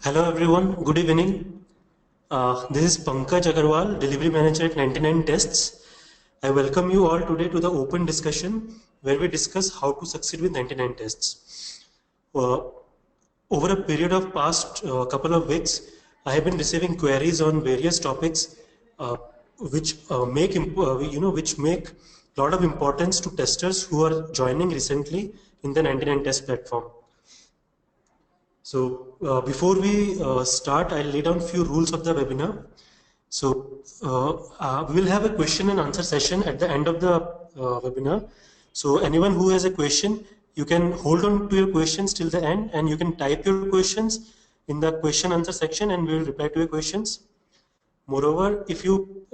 Hello everyone, good evening. This is Pankaj Agarwal, Delivery Manager at 99 Tests. I welcome you all today to the open discussion where we discuss how to succeed with 99 tests. Uh, Over a period of past couple of weeks, I have been receiving queries on various topics uh, which make lot of importance to testers who are joining recently in the 99 test platform. So before we start, I'll lay down a few rules of the webinar. So we will have a question and answer session at the end of the webinar. So anyone who has a question, you can hold on to your questions till the end and you can type your questions in the question answer section and we will reply to your questions. Moreover, if you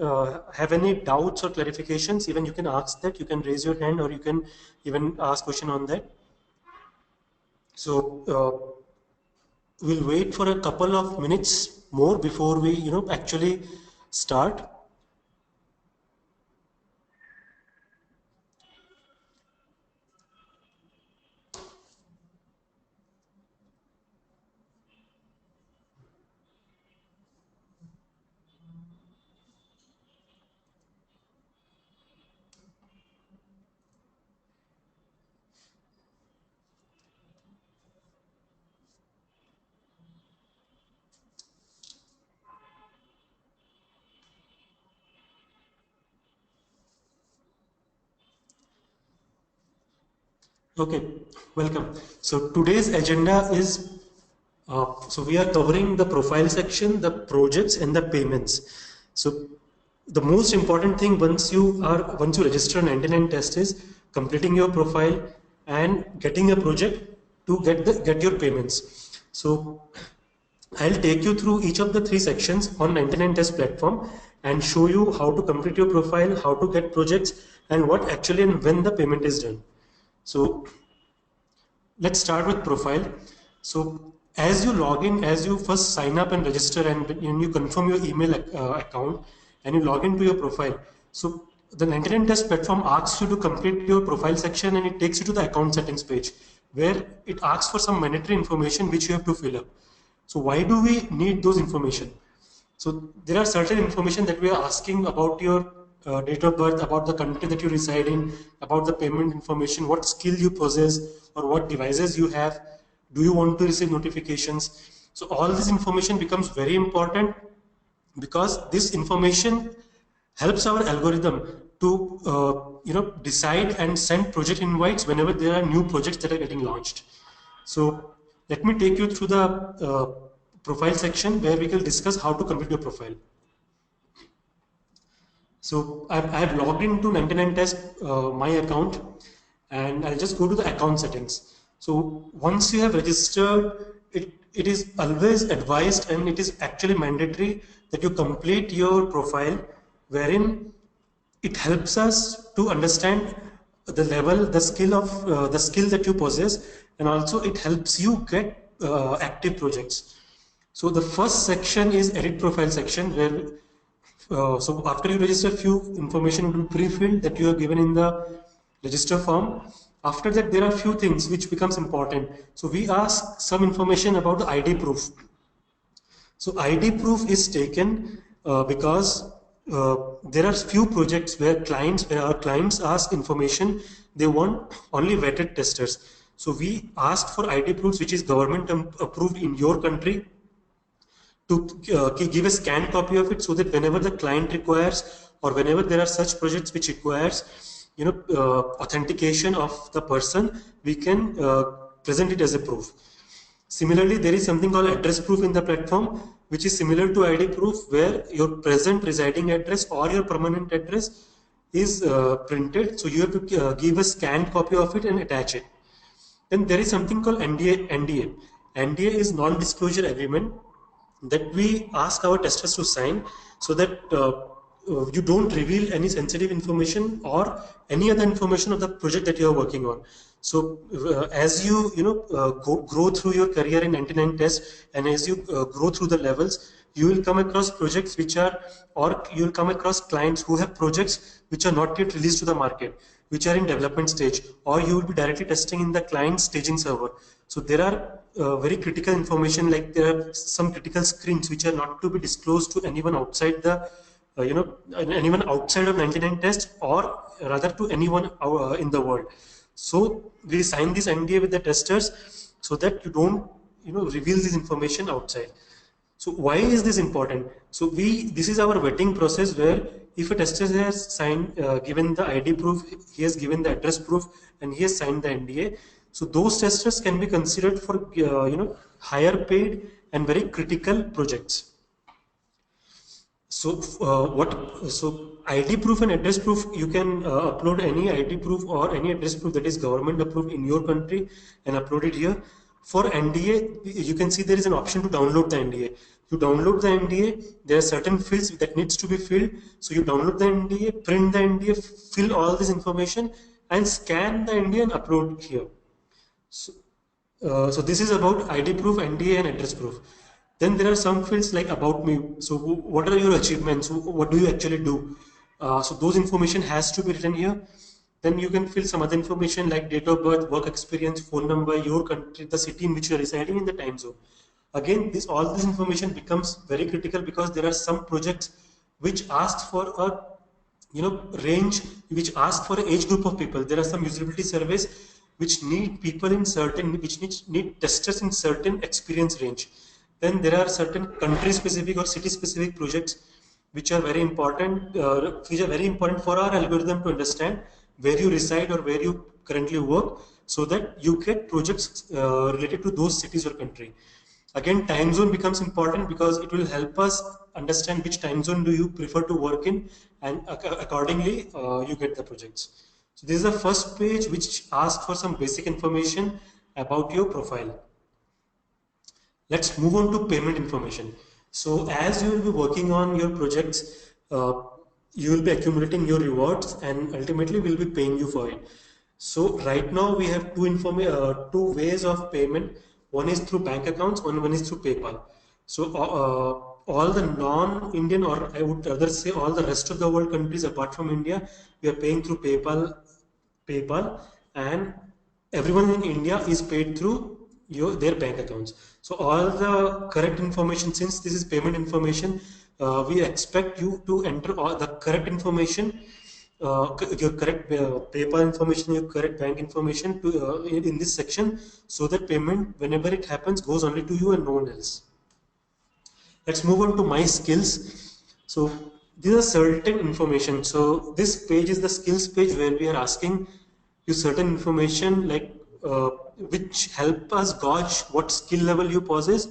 have any doubts or clarifications, even you can ask that, you can raise your hand or you can even ask question on that. So we'll wait for a couple of minutes more before we actually start. Okay, welcome. So today's agenda is so we are covering the profile section, the projects and the payments. So the most important thing once you register an 99 test is completing your profile and getting a project to get your payments. So I'll take you through each of the three sections on 99 test platform and show you how to complete your profile, how to get projects and what actually and when the payment is done. So let's start with profile. So as you log in, as you first sign up and register and you confirm your email account and you log into your profile. So the 99 test platform asks you to complete your profile section and it takes you to the account settings page where it asks for some mandatory information which you have to fill up. So why do we need those information? So there are certain information that we are asking about your date of birth, about the country that you reside in, about the payment information, what skill you possess or what devices you have, do you want to receive notifications. So all this information becomes very important because this information helps our algorithm to decide and send project invites whenever there are new projects that are getting launched. So let me take you through the profile section where we can discuss how to complete your profile. So I've logged into 99 test my account and I'll just go to the account settings. So once you have registered, it is always advised and it is actually mandatory that you complete your profile wherein it helps us to understand the level, the skill that you possess, and also it helps you get active projects. So the first section is edit profile section where so after you register, few information will be pre-filled that you have given in the register form. After that, there are few things which becomes important. So we ask some information about the ID proof. So ID proof is taken because there are few projects where our clients ask information, they want only vetted testers. So we ask for ID proofs which is government approved in your country to give a scanned copy of it so that whenever the client requires or whenever there are such projects which requires authentication of the person, we can present it as a proof. Similarly, there is something called address proof in the platform, which is similar to ID proof, where your present residing address or your permanent address is printed. So you have to give a scanned copy of it and attach it. Then there is something called NDA. NDA is non-disclosure agreement that we ask our testers to sign so that you don't reveal any sensitive information or any other information of the project that you are working on. So as you grow through your career in 99 tests and as you grow through the levels, you will come across projects which are, or you will come across clients who have projects which are not yet released to the market. which are in development stage, or you will be directly testing in the client staging server. So there are very critical information, like there are some critical screens which are not to be disclosed to anyone outside the anyone outside of 99 test, or rather to anyone in the world. So we sign this NDA with the testers so that you don't reveal this information outside. So why is this important? So this is our vetting process, where if a tester has signed, given the ID proof, he has given the address proof, and he has signed the NDA. So those testers can be considered for higher paid and very critical projects. So so ID proof and address proof, you can upload any ID proof or any address proof that is government approved in your country and upload it here. For NDA, you can see there is an option to download the NDA. You download the NDA, there are certain fields that needs to be filled. So you download the NDA, print the NDA, fill all this information, and scan the NDA and upload here. So this is about ID proof, NDA, and address proof. Then there are some fields like about me. So what are your achievements? What do you actually do? So those information has to be written here. Then you can fill some other information like date of birth, work experience, phone number, your country, the city in which you are residing, in the time zone. Again, all this information becomes very critical, because there are some projects which ask for a range, which ask for an age group of people. There are some usability surveys which need people in certain, which need testers in certain experience range. Then there are certain country specific or city specific projects which are very important, for our algorithm to understand where you reside or where you currently work, so that you get projects related to those cities or country. Again, time zone becomes important, because it will help us understand which time zone do you prefer to work in, and accordingly you get the projects. So this is the first page, which asks for some basic information about your profile. Let's move on to payment information. So as you will be working on your projects, you will be accumulating your rewards, and ultimately we'll be paying you for it. So right now we have two ways of payment. One is through bank accounts, one is through PayPal. So all the non-Indian, or I would rather say all the rest of the world countries apart from India, we are paying through PayPal, and everyone in India is paid through their bank accounts. So all the correct information, since this is payment information, we expect you to enter all the correct information, your correct PayPal information, your correct bank information in this section, so that payment, whenever it happens, goes only to you and no one else. Let's move on to my skills. So these are certain information. So this page is the skills page, where we are asking you certain information, like which help us gauge what skill level you possess,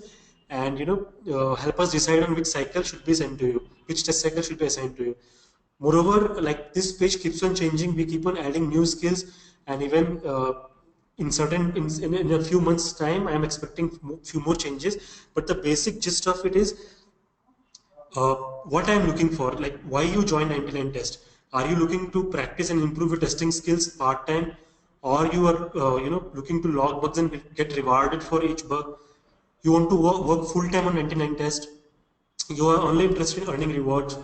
and help us decide on which cycle should be sent to you, which test cycle should be assigned to you. Moreover, like this page keeps on changing, we keep on adding new skills, and even in a few months time I am expecting few more changes. But the basic gist of it is what I am looking for, like why you join 99 test. Are you looking to practice and improve your testing skills part-time, or you are looking to log bugs and get rewarded for each bug? You want to work full-time on 99 test, you are only interested in earning rewards,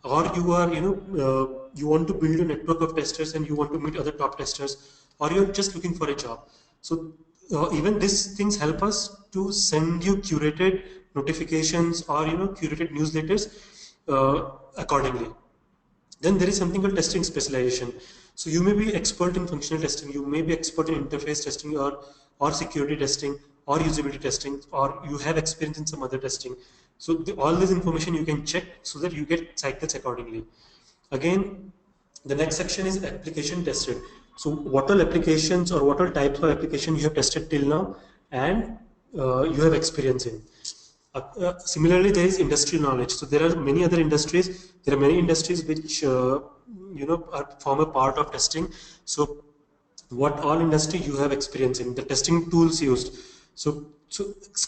or you are you want to build a network of testers and you want to meet other top testers, or you're just looking for a job. So even these things help us to send you curated notifications, or curated newsletters accordingly. Then there is something called testing specialization. So you may be expert in functional testing, you may be expert in interface testing, or security testing, or usability testing, or you have experience in some other testing. So all this information you can check, so that you get cycles accordingly. Again, the next section is application tested. So what all applications, or what all types of application you have tested till now, and you have experience in. Similarly, there is industry knowledge. So there are many other industries. There are many industries which form a part of testing. So what all industry you have experience in, the testing tools used. So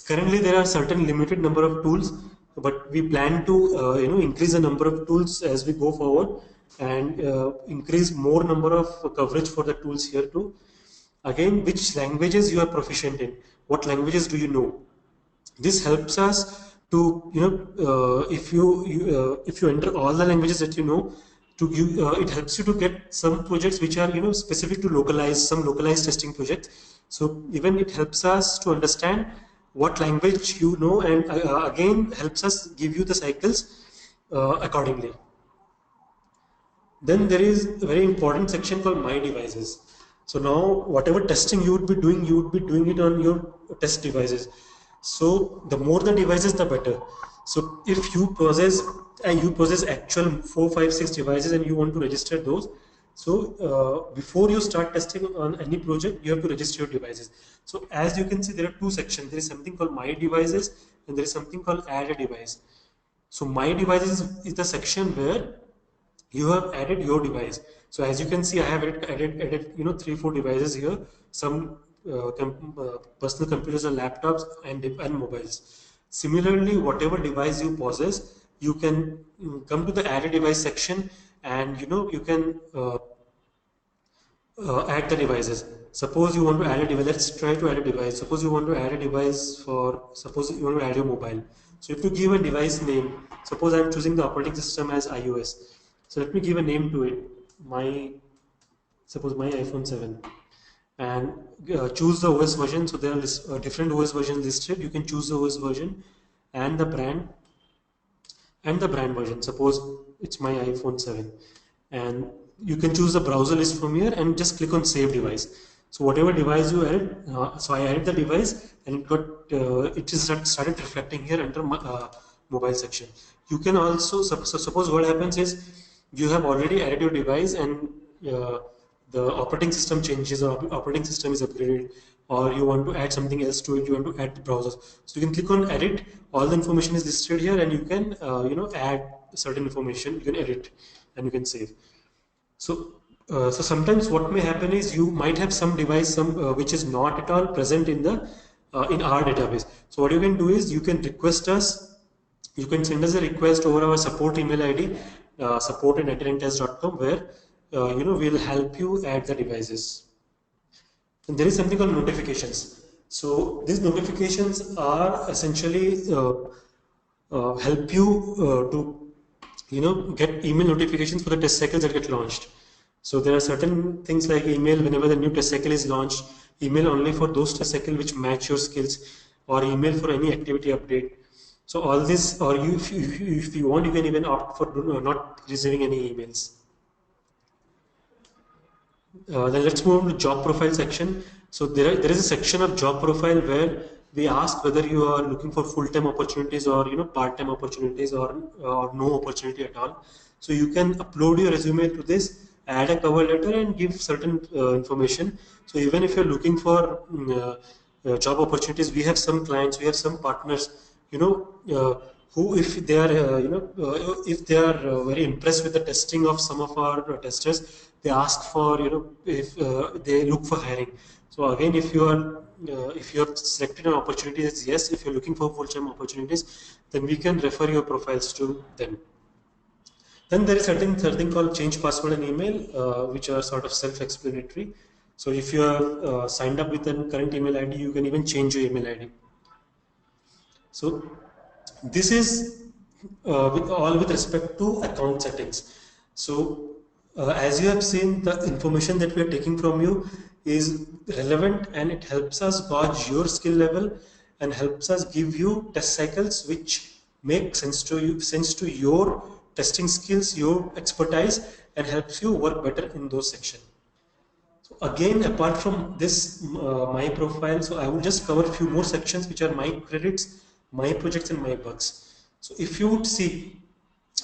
currently there are certain limited number of tools, but we plan to increase the number of tools as we go forward, and increase more number of coverage for the tools here too. Again, which languages you are proficient in, what languages do you know. This helps us to if you enter all the languages that you know, to give, it helps you to get some projects which are, you know, specific to localized, some localized testing projects. So even it helps us to understand what language you know, and again helps us give you the cycles accordingly. Then there is a very important section called My Devices. So now whatever testing you would be doing it on your test devices. So the more the devices, the better. So if you possess actual 4, 5, 6 devices and you want to register those, so before you start testing on any project, you have to register your devices. So as you can see, there are two sections. There is something called My Devices and there is something called Add a Device. So My Devices is the section where you have added your device. So as you can see, I have added, you know, 3, 4 devices here, some personal computers and laptops and mobiles. Similarly, whatever device you possess, you can come to the add a device section, and you know, you can add the devices. Suppose you want to add a device, let's try to add a device. Suppose you want to add a device for, suppose you want to add your mobile. So if you give a device name, suppose I'm choosing the operating system as iOS. So let me give a name to it, suppose my iPhone 7, and choose the OS version. So there are different OS versions listed. You can choose the OS version and the brand version. Suppose it's my iPhone 7, and you can choose the browser list from here and just click on save device. So whatever device you added, so I added the device and it got it is started reflecting here under mobile section. You can also suppose what happens is you have already added your device and the operating system changes, or operating system is upgraded, or you want to add something else to it, you want to add the browser. So you can click on edit, all the information is listed here, and you can you know, add certain information, you can edit and you can save. So so sometimes what may happen is you might have some device which is not at all present in the in our database. So what you can do is you can request us, you can send us a request over our support email ID, support@engineeringtest.com, where you know, we'll help you add the devices. And there is something called notifications. So these notifications are essentially help you to, you know, get email notifications for the test cycles that get launched. So there are certain things like email whenever the new test cycle is launched, email only for those test cycles which match your skills, or email for any activity update. So all this, or if you want, you can even opt for not receiving any emails. Then let's move on to job profile section. So there is a section of job profile where we ask whether you are looking for full-time opportunities, or you know, part-time opportunities, or no opportunity at all. So you can upload your resume to this, add a cover letter, and give certain information. So even if you're looking for job opportunities, we have some clients, we have some partners, you know, who, if they are if they are very impressed with the testing of some of our testers, they ask for, you know, if they look for hiring. So again, if you are selected an opportunity as yes, if you're looking for full-time opportunities, then we can refer your profiles to them. Then there is certain called change password and email, which are sort of self-explanatory. So if you are signed up with a current email ID, you can even change your email ID. So this is with respect to account settings. So as you have seen, the information that we are taking from you is relevant, and it helps us gauge your skill level and helps us give you test cycles which make sense to you, sense to your testing skills, your expertise, and helps you work better in those sections. So again, apart from this my profile, so I will just cover a few more sections which are my credits, my projects, and my bugs. So if you would see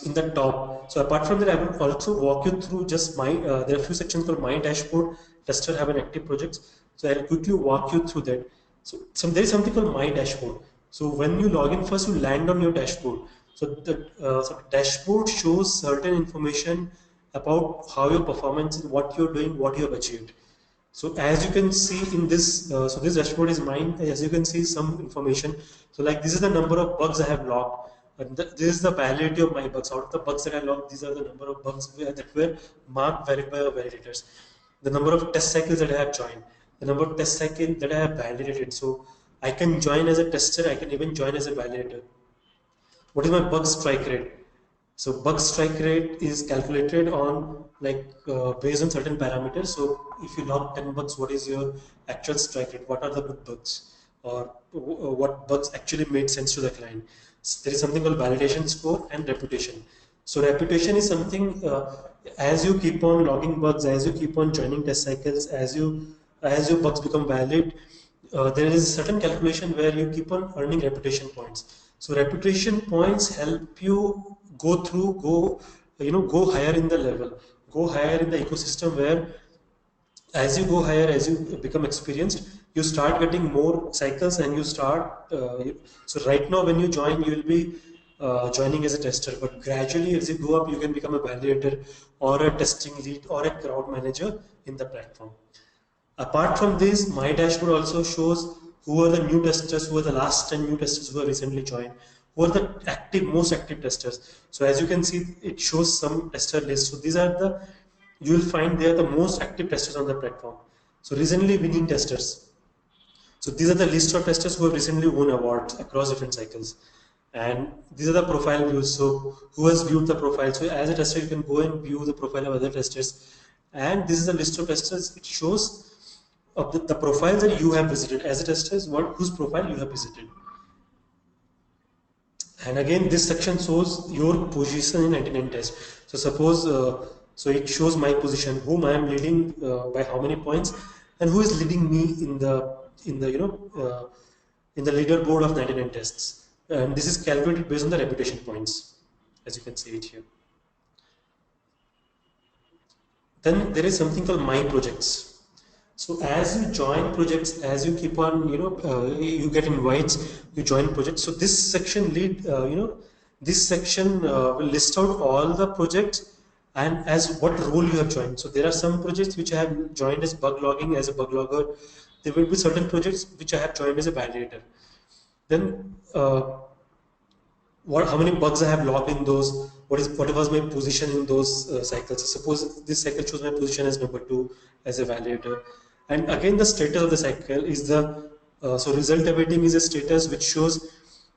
in the top, so apart from that, I will also walk you through just my there are a few sections called my dashboard, tester have an active projects. So I'll quickly walk you through that. So there is something called my dashboard. So when you log in first, you land on your dashboard. So the dashboard shows certain information about how your performance is, what you're doing, what you have achieved. So as you can see in this, so this dashboard is mine. As you can see some information. So like this is the number of bugs I have logged. And this is the validity of my bugs. Out of the bugs that I logged, these are the number of bugs that were marked valid by our validators. The number of test cycles that I have joined, the number of test cycles that I have validated. So I can join as a tester, I can even join as a validator. What is my bug strike rate? So bug strike rate is calculated on like based on certain parameters. So if you log 10 bugs, what is your actual strike rate? What are the good bugs, or what bugs actually made sense to the client? So there is something called validation score and reputation. So reputation is something, as you keep on logging bugs, as you keep on joining test cycles, as your bugs become valid, there is a certain calculation where you keep on earning reputation points. So reputation points help you go higher in the level, go higher in the ecosystem, where as you go higher, as you become experienced, you start getting more cycles, and you start. So right now, when you join, you will be joining as a tester, but gradually, as you go up, you can become a validator or a testing lead or a crowd manager in the platform. Apart from this, my dashboard also shows who are the new testers, who are the last 10 new testers who have recently joined, who are the most active testers. So as you can see, it shows some tester list. So these are you will find they are the most active testers on the platform. So recently winning testers. So these are the list of testers who have recently won awards across different cycles. And these are the profile views. So who has viewed the profile? So as a tester, you can go and view the profile of other testers. And this is a list of testers. It shows of the profiles that you have visited as a tester, is whose profile you have visited. And again, this section shows your position in 99 test. So suppose, so it shows my position, whom I am leading by how many points, and who is leading me in the in the leaderboard of 99 tests. And this is calculated based on the reputation points, as you can see it here. Then there is something called My Projects. So as you join projects, as you keep on, you get invites, you join projects. So this section this section will list out all the projects and as what role you have joined. So there are some projects which I have joined as bug logging, as a bug logger. There will be certain projects which I have joined as a validator. Then how many bugs I have logged in those, what was my position in those cycles. So suppose this cycle shows my position as number 2 as a validator. And again, the status of the cycle is so result awaiting is a status which shows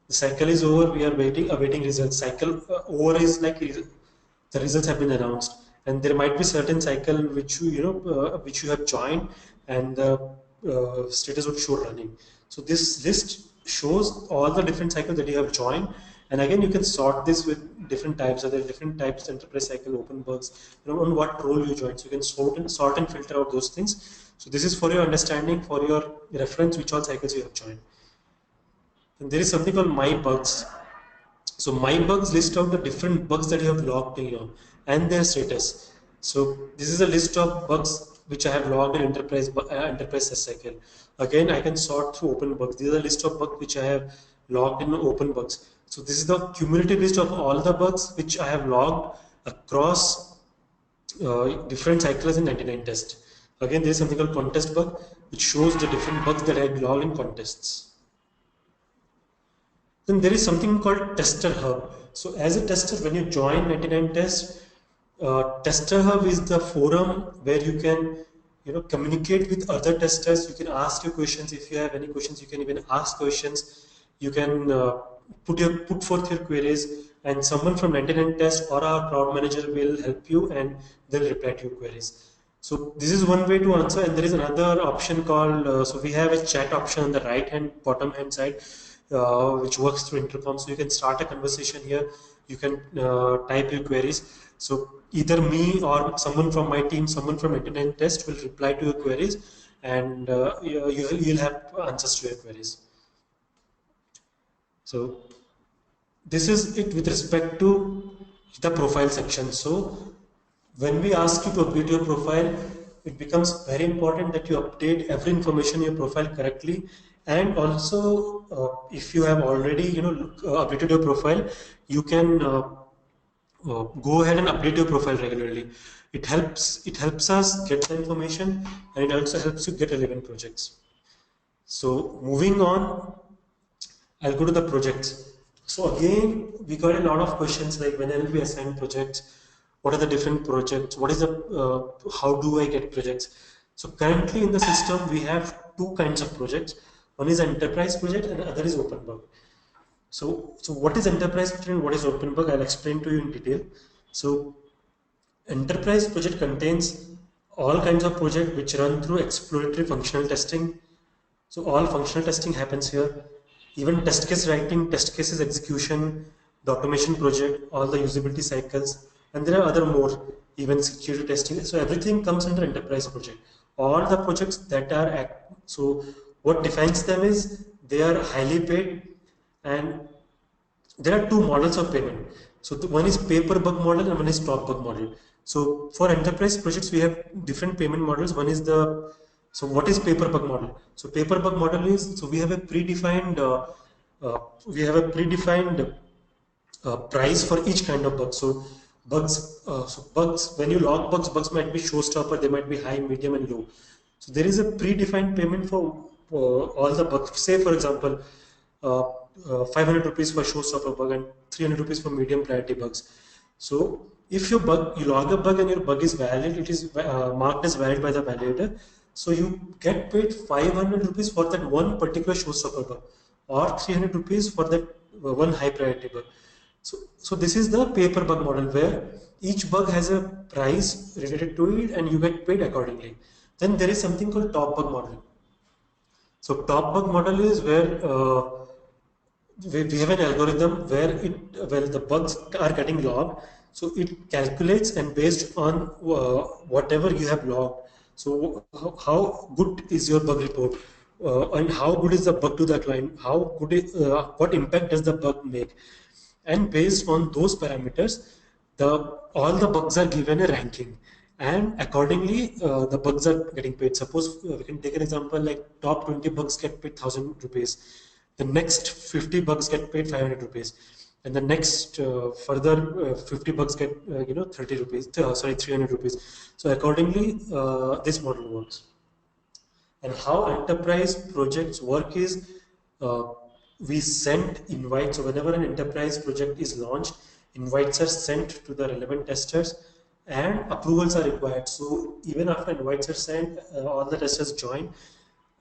the cycle is over, we are awaiting results. Cycle over is like the results have been announced, and there might be certain cycle which which you have joined, and the status would show running. So this list shows all the different cycles that you have joined, and again you can sort this with different types. There are different types: enterprise cycle, open bugs, on what role you join. So you can sort and filter out those things. So this is for your understanding, for your reference, which all cycles you have joined. And there is something called My Bugs. So My Bugs list out the different bugs that you have logged till now and their status. So this is a list of bugs which I have logged in enterprise test cycle. Again, I can sort through open bugs. These are a list of bugs which I have logged in open bugs. So this is the cumulative list of all the bugs which I have logged across different cycles in 99 test. Again, there is something called contest bug, which shows the different bugs that I have logged in contests. Then there is something called Tester Hub. So as a tester, when you join 99 Test, Tester Hub is the forum where you can communicate with other testers. You can ask your questions. If you have any questions, you can even ask questions. You can put forth your queries, and someone from 99 Test or our crowd manager will help you, and they'll reply to your queries. So this is one way to answer, and there is another option called, so we have a chat option on the right hand bottom hand side, which works through intercom. So you can start a conversation here. You can type your queries. So either me or someone from my team, someone from 99 Test will reply to your queries, and you'll have answers to your queries. So this is it with respect to the profile section. So when we ask you to update your profile, it becomes very important that you update every information in your profile correctly. And also, if you have already updated your profile, you can go ahead and update your profile regularly. It helps us get the information, and it also helps you get relevant projects. So moving on, I'll go to the projects. So again, we got a lot of questions like when I will be assigned projects, what are the different projects, what is the how do I get projects. So currently in the system we have two kinds of projects. One is enterprise project and the other is open bug. So what is enterprise project and what is open bug? I'll explain to you in detail. So enterprise project contains all kinds of projects which run through exploratory functional testing. So all functional testing happens here. Even test case writing, test cases execution, the automation project, all the usability cycles, and there are other more, even security testing. So everything comes under enterprise project. All the projects that are so what defines them is they are highly paid, and there are two models of payment. So one is pay per bug model and one is top bug model. So for enterprise projects, we have different payment models. One is so what is pay per bug model? So pay per bug model is, so we have a predefined uh, price for each kind of bug. So bugs, when you log bugs, bugs might be showstopper, they might be high, medium, and low. So there is a predefined payment for all the bugs. Say for example, 500 rupees for showstopper bug and 300 rupees for medium priority bugs. So if you log a bug and your bug is valid, it is marked as valid by the validator. So you get paid 500 rupees for that one particular showstopper bug, or 300 rupees for that one high priority bug. So this is the pay per bug model, where each bug has a price related to it and you get paid accordingly. Then there is something called top bug model. So top bug model is where we have an algorithm where the bugs are getting logged. So it calculates, and based on whatever you have logged, so how good is your bug report, and how good is the bug to the client, how good what impact does the bug make, and based on those parameters, all the bugs are given a ranking, and accordingly the bugs are getting paid. Suppose we can take an example like top 20 bugs get paid 1,000 rupees, the next 50 bugs get paid 500 rupees, and the next further 50 bugs get 30 rupees, sorry, 300 rupees. So accordingly this model works. And how enterprise projects work is, uh, we send invites. So whenever an enterprise project is launched, invites are sent to the relevant testers and approvals are required. So even after invites are sent, all the testers join.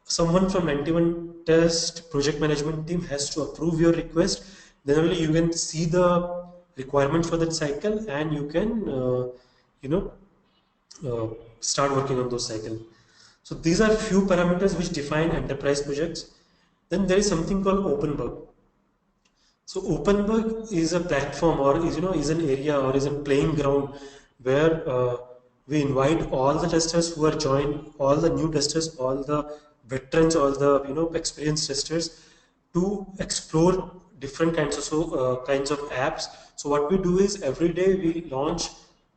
Someone from 91 test project management team has to approve your request. Then only you can see the requirement for that cycle, and you can you know start working on those cycles. So these are few parameters which define enterprise projects. Then there is something called OpenBug. So OpenBug is a platform, or is an area, or is a playing ground where we invite all the testers who are joined, all the new testers, all the veterans, all the experienced testers, to explore different kinds of apps. So what we do is every day we launch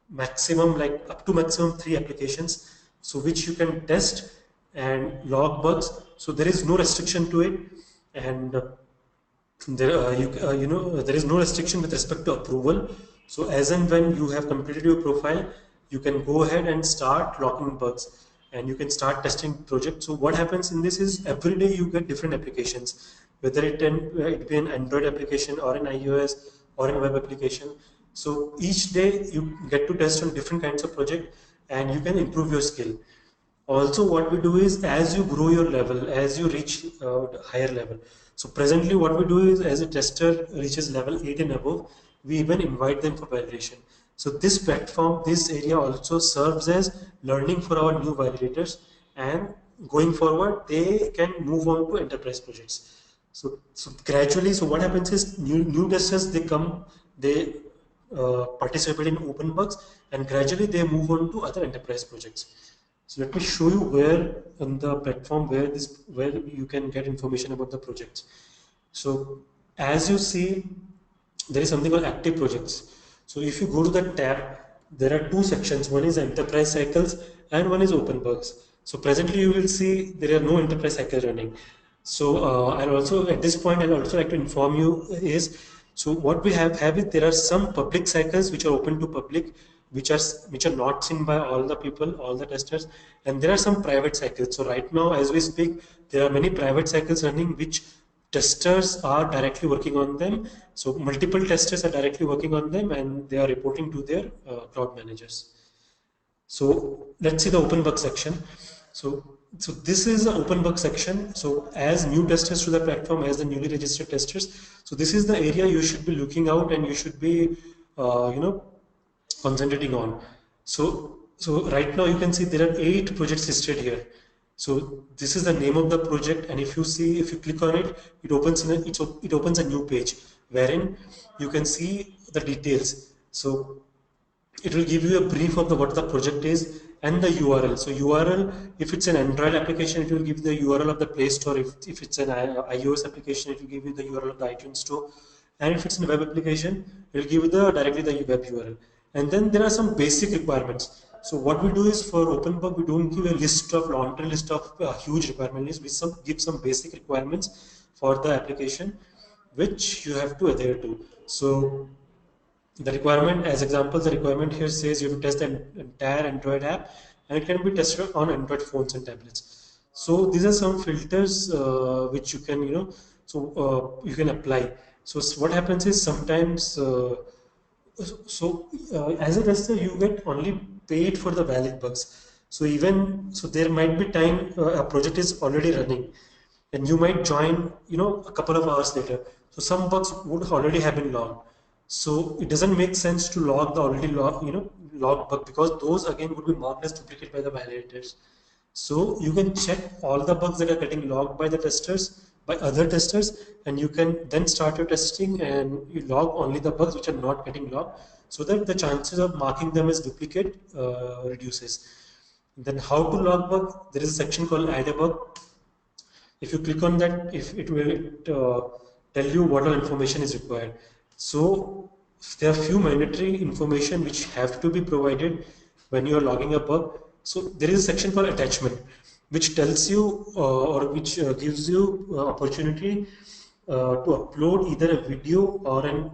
maximum, like up to maximum 3 applications, so which you can test and log bugs. So there is no restriction to it, and there is no restriction with respect to approval. So as and when you have completed your profile, you can go ahead and start logging bugs, and you can start testing projects. So what happens in this is, every day you get different applications, whether it be an Android application or an iOS or a web application. So each day you get to test on different kinds of project, and you can improve your skill. Also, what we do is, as you grow your level, as you reach higher level. So presently what we do is, as a tester reaches level 8 and above, we even invite them for validation. So this platform, this area also serves as learning for our new validators, and going forward they can move on to enterprise projects. So gradually, so what happens is, new testers, they come, they participate in open bugs, and gradually they move on to other enterprise projects. So let me show you where on the platform where you can get information about the projects. So as you see, there is something called active projects. So if you go to the tab, there are two sections. One is enterprise cycles and one is open bugs. So presently you will see there are no enterprise cycles running. So I'll also, at this point, I'll also like to inform you is, so what we have is, there are some public cycles which are open to public, which are not seen by all the people, all the testers, and there are some private cycles. So right now, as we speak, there are many private cycles running, which testers are directly working on them. So multiple testers are directly working on them, and they are reporting to their cloud managers. So let's see the open bug section. So So this is the open bug section. So as new testers to the platform, as the newly registered testers, so this is the area you should be looking out and you should be, concentrating on. So right now you can see there are 8 projects listed here. So this is the name of the project, and if you see, if you click on it, it opens it opens a new page wherein you can see the details. So it will give you a brief of what the project is and the URL. So URL, if it's an Android application, it will give you the URL of the Play Store. If it's an iOS application, it will give you the URL of the iTunes Store. And if it's a web application, it will give you directly the web URL. And then there are some basic requirements. So what we do is for OpenBug, we don't give a laundry list of huge requirement list. We give some basic requirements for the application, which you have to adhere to. So the requirement, as example, the requirement here says you have to test the entire Android app, and it can be tested on Android phones and tablets. So these are some filters which you can, you can apply. So what happens is sometimes, as a tester, you get only paid for the valid bugs. So there might be time a project is already running, and you might join, a couple of hours later. So some bugs would already have been logged. So it doesn't make sense to log the already logged bug, because those again would be marked as duplicate by the validators. So you can check all the bugs that are getting logged by the testers, by other testers, and you can then start your testing and you log only the bugs which are not getting logged, so that the chances of marking them as duplicate reduces. Then how to log bug? There is a section called add a bug. If you click on that, if it will tell you what all information is required. So there are few mandatory information which have to be provided when you are logging a bug. So there is a section called attachment, which tells you or which gives you opportunity to upload either a video or an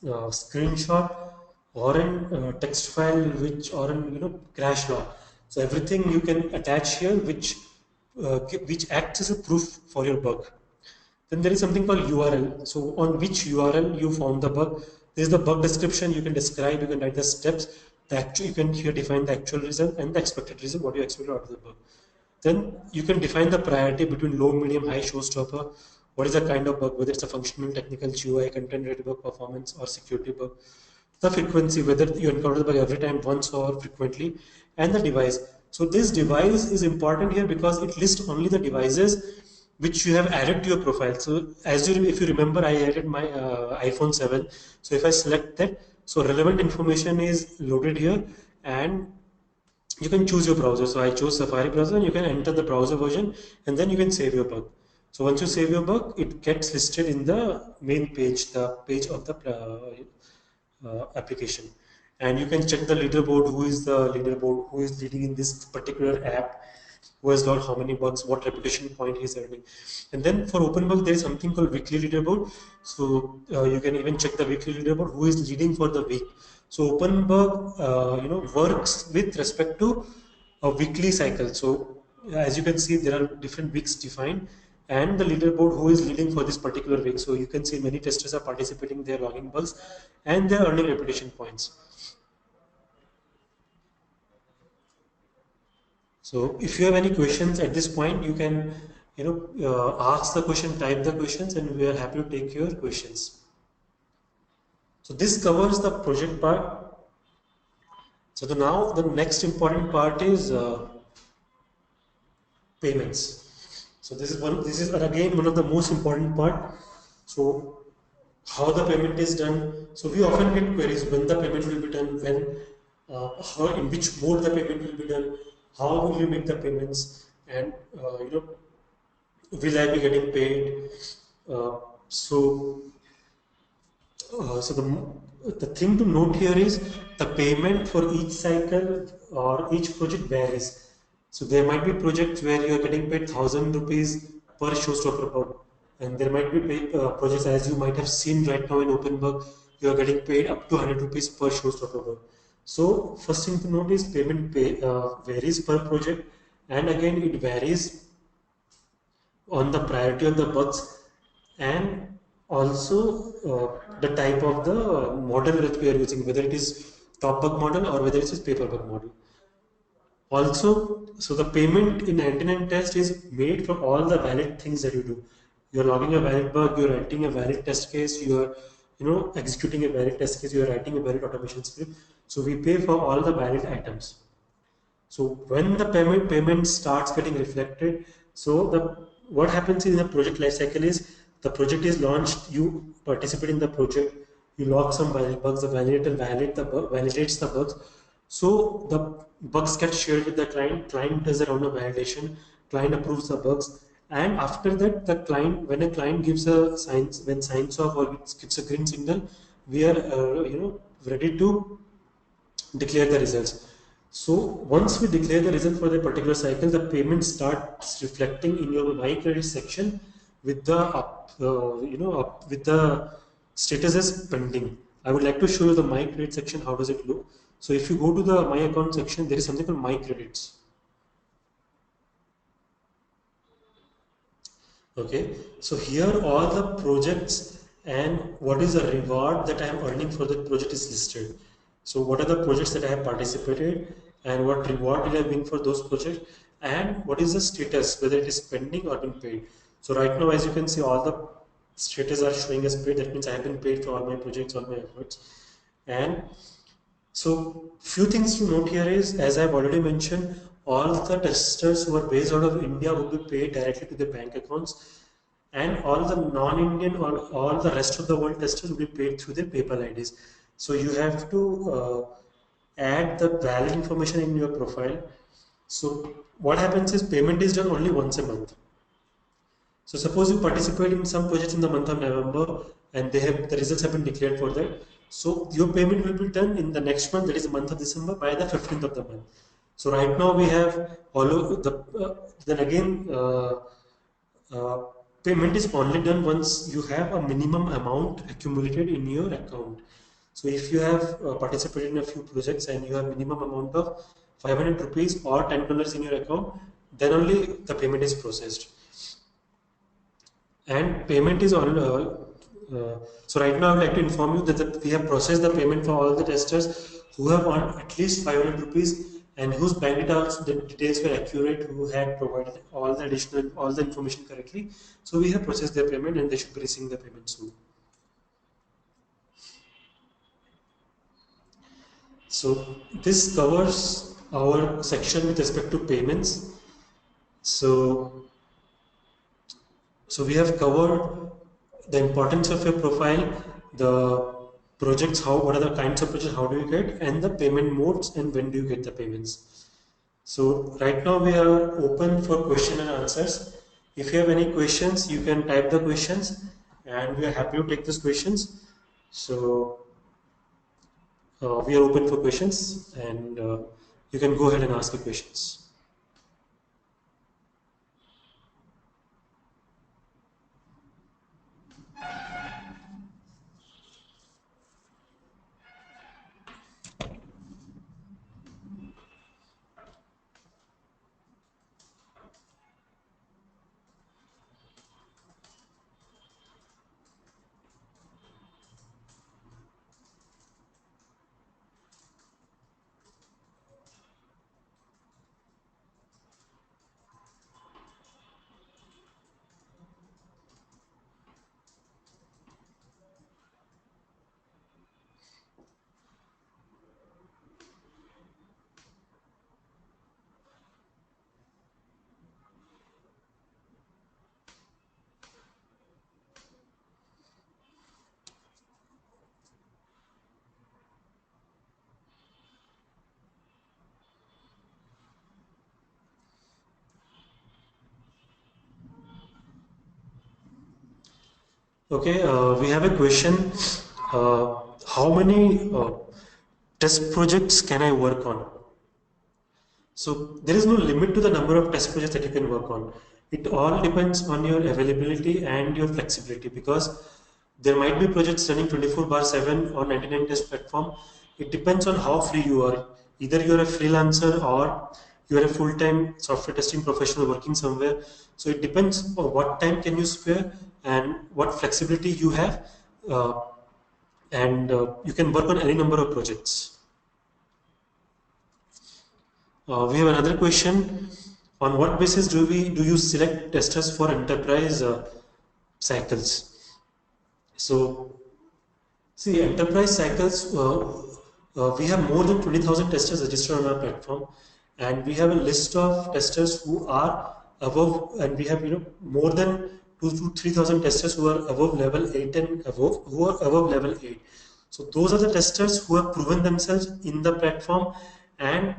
screenshot or an text file, which or an crash log. So everything you can attach here, which acts as a proof for your bug. Then there is something called URL. So on which URL you found the bug. There is the bug description. You can describe, you can write the steps. You can here define the actual result and the expected result, what you expect out of the bug. Then you can define the priority between low, medium, high showstopper. What is the kind of bug, whether it's a functional, technical, GUI, content-related bug, performance, or security bug. The frequency, whether you encounter the bug every time, once or frequently, and the device. So this device is important here because it lists only the devices which you have added to your profile. So if you remember, I added my iPhone 7. So if I select that, so relevant information is loaded here, and you can choose your browser. So I chose Safari browser, and you can enter the browser version, and then you can save your bug. So once you save your bug, it gets listed in the main page, the page of the application. And you can check the leaderboard, who is leading in this particular app, who has got how many bugs, what reputation point he's earning. And then for OpenBug, there is something called weekly leaderboard. So you can even check the weekly leaderboard, who is leading for the week. So OpenBug, works with respect to a weekly cycle. So as you can see, there are different weeks defined, and the leaderboard who is leading for this particular week. So you can see many testers are participating, they're logging bugs, and they're earning reputation points. So if you have any questions at this point, you can ask the question, type the questions, and we are happy to take your questions. So this covers the project part. So now the next important part is payments. So this is again one of the most important part. So how the payment is done. So we often get queries when the payment will be done, in which mode the payment will be done, how will you make the payments, and will I be getting paid? So the thing to note here is the payment for each cycle or each project varies. So there might be projects where you are getting paid 1,000 rupees per showstopper bug, and there might be projects, as you might have seen right now in OpenBug, you are getting paid up to 100 rupees per showstopper bug. So first thing to note is payment varies per project, and again it varies on the priority of the bugs, and also the type of the model that we are using, whether it is top bug model or whether it is paper bug model. Also, so the payment in 99 test is made for all the valid things that you do. You're logging a valid bug, you're writing a valid test case, you're executing a valid test case, you're writing a valid automation script. So we pay for all the valid items. So when the payment starts getting reflected, so the what happens in the project lifecycle is the project is launched, you participate in the project, you log some bugs, the validator validates the bugs. So the bugs get shared with the client does a round of validation, client approves the bugs, and after that the client, when a client gives a signs off or gives a green signal, we are ready to declare the results. So once we declare the result for the particular cycle, the payment starts reflecting in your My Credit section with the with the status as pending. I would like to show you the My Credit section. How does it look? So if you go to the My Account section, there is something called My Credits. Okay, so here all the projects and what is the reward that I am earning for the project is listed. So what are the projects that I have participated and what reward did I win for those projects and what is the status, whether it is pending or been paid. So right now, as you can see, all the status are showing as paid. That means I have been paid for all my projects, all my efforts. And so few things to note here is, as I've already mentioned, all the testers who are based out of India will be paid directly to the bank accounts, and all the non-Indian or all the rest of the world testers will be paid through their PayPal IDs. So you have to add the valid information in your profile. So what happens is payment is done only once a month. So suppose you participate in some projects in the month of November and the results have been declared for that. So your payment will be done in the next month, that is the month of December, by the 15th of the month. So right now we have all of the then again uh, payment is only done once you have a minimum amount accumulated in your account. So if you have participated in a few projects and you have minimum amount of 500 rupees or $10 in your account, then only the payment is processed. And payment is on. So right now, I would like to inform you that we have processed the payment for all the testers who have earned at least 500 rupees and whose bank details, the details were accurate, who had provided all the information correctly. So we have processed their payment and they should be receiving the payment soon. So this covers our section with respect to payments. So we have covered the importance of your profile, the projects, what are the kinds of projects, how do you get, and the payment modes and when do you get the payments. So right now we are open for question and answers. If you have any questions, you can type the questions and we are happy to take those questions. So we are open for questions and you can go ahead and ask the questions. Okay, we have a question. How many test projects can I work on? So there is no limit to the number of test projects that you can work on. It all depends on your availability and your flexibility, because there might be projects running 24/7 on 99 test platform. It depends on how free you are. Either you're a freelancer or you're a full-time software testing professional working somewhere. So it depends on what time can you spare and what flexibility you have, uh, and you can work on any number of projects. We have another question. On what basis do you select testers for enterprise cycles? So, see, enterprise cycles, we have more than 20,000 testers registered on our platform, and we have a list of testers who are above, and we have more than 2 to 3,000 testers who are above level 8 and above, who are above level 8. So those are the testers who have proven themselves in the platform, and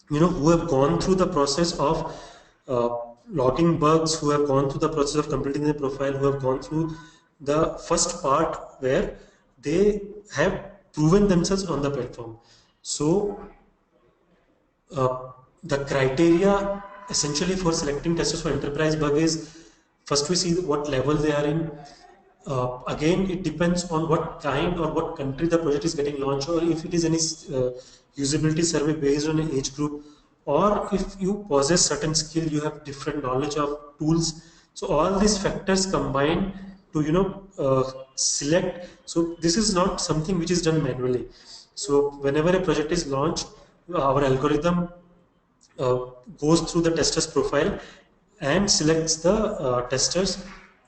who have gone through the process of uh, logging bugs, who have gone through the process of completing the profile, who have gone through the first part where they have proven themselves on the platform. So the criteria essentially for selecting testers for enterprise bug is, first we see what level they are in. Again, it depends on what kind or what country the project is getting launched, or if it is any usability survey based on an age group, or if you possess certain skill, you have different knowledge of tools. So all these factors combine to select. So this is not something which is done manually. So whenever a project is launched, our algorithm uh, goes through the tester's profile and selects the testers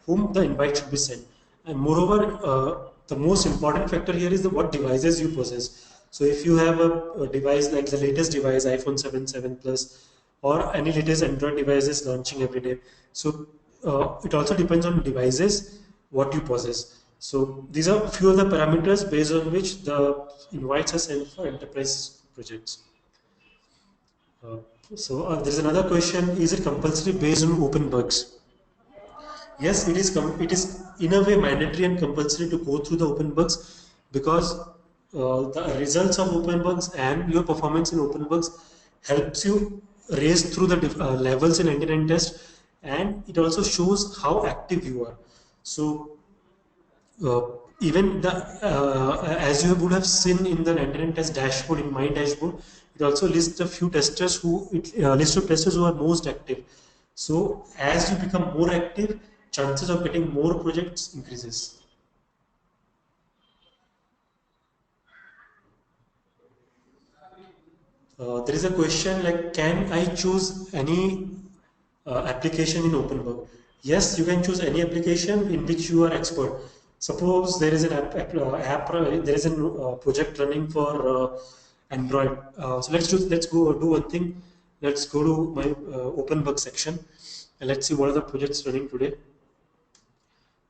whom the invite should be sent. And moreover, the most important factor here is what devices you possess. So if you have a device like the latest device, iPhone 7, 7 Plus, or any latest Android devices launching every day. So it also depends on devices, what you possess. So these are a few of the parameters based on which the invites are sent for enterprise projects. Uh, there is another question: is it compulsory based on open bugs? Yes, it is. It is in a way mandatory and compulsory to go through the open bugs, because the results of open bugs and your performance in open bugs helps you raise through the levels in 99 test, and it also shows how active you are. So uh, even the as you would have seen in the Nandinian test dashboard, in my dashboard, it also lists a few testers who list of testers who are most active. So as you become more active, chances of getting more projects increases. There is a question like, can I choose any application in OpenBug? Yes, you can choose any application in which you are expert. Suppose there is an there is a project running for Android. So let's go do one thing. Let's go to my OpenBug section and let's see what are the projects running today.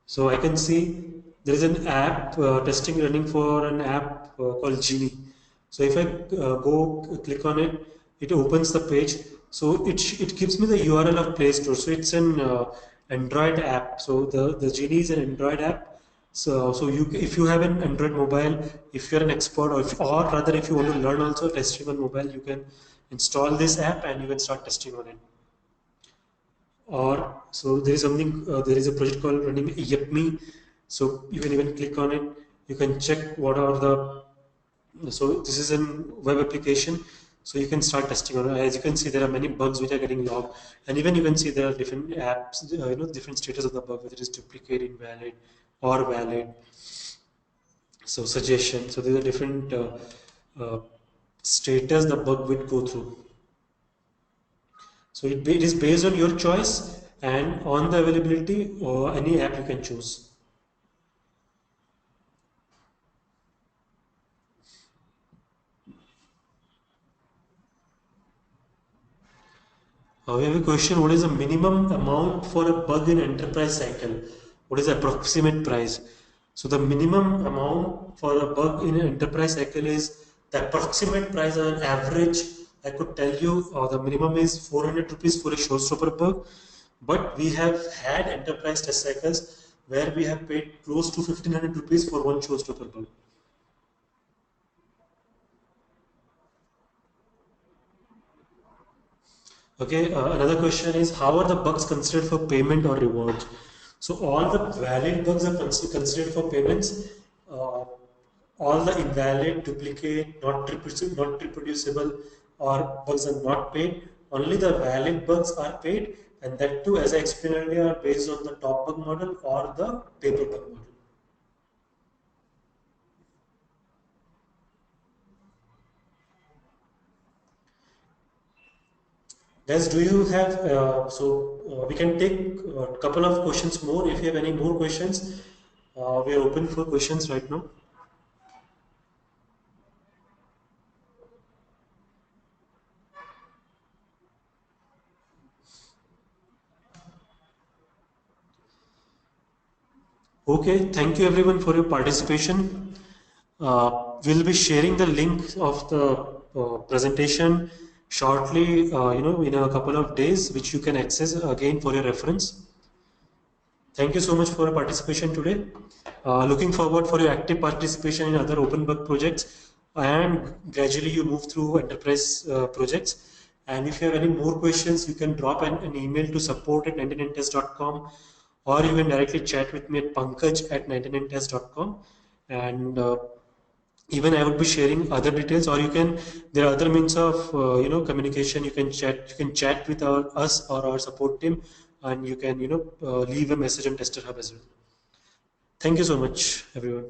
So I can see there is an app testing running for an app called Genie. So if I go click on it, it opens the page. So it gives me the URL of Play Store. So it's an Android app. So the Genie is an Android app. So you, if you have an Android mobile, if you're an expert, or rather if you want to learn also testing on mobile, you can install this app and you can start testing on it. Or so there is something, there is a project called running Yepme. So you can even click on it, you can check what are the, so this is a web application, so you can start testing on it. As you can see, there are many bugs which are getting logged, and even you can see there are different apps, different status of the bug, whether it is duplicate, invalid, or valid. So suggestion, so there are different uh, status the bug would go through. So it is based on your choice and on the availability or any app you can choose. We have a question: what is the minimum amount for a bug in enterprise cycle? What is the approximate price? So the minimum amount for a bug in an enterprise cycle is the approximate price on an average. I could tell you the minimum is 400 rupees for a showstopper bug, but we have had enterprise test cycles where we have paid close to 1500 rupees for one showstopper bug. Okay, another question is, how are the bugs considered for payment or rewards? So all the valid bugs are considered for payments. Uh, all the invalid, duplicate, not reproducible, or bugs are not paid. Only the valid bugs are paid, and that too, as I explained earlier, are based on the top bug model or the paper bug model. Guys, do you have, we can take a couple of questions more. If you have any more questions, we are open for questions right now. Okay, thank you everyone for your participation. We'll be sharing the link of the presentation shortly, in a couple of days, which you can access again for your reference. Thank you so much for your participation today. Looking forward for your active participation in other open book projects, and gradually you move through enterprise projects. And if you have any more questions, you can drop an email to support@99test.com, or you can directly chat with me at pankaj@99test.com. And even I would be sharing other details, or there are other means of communication. You can chat with us or our support team, and you can leave a message on Tester Hub as well. Thank you so much, everyone.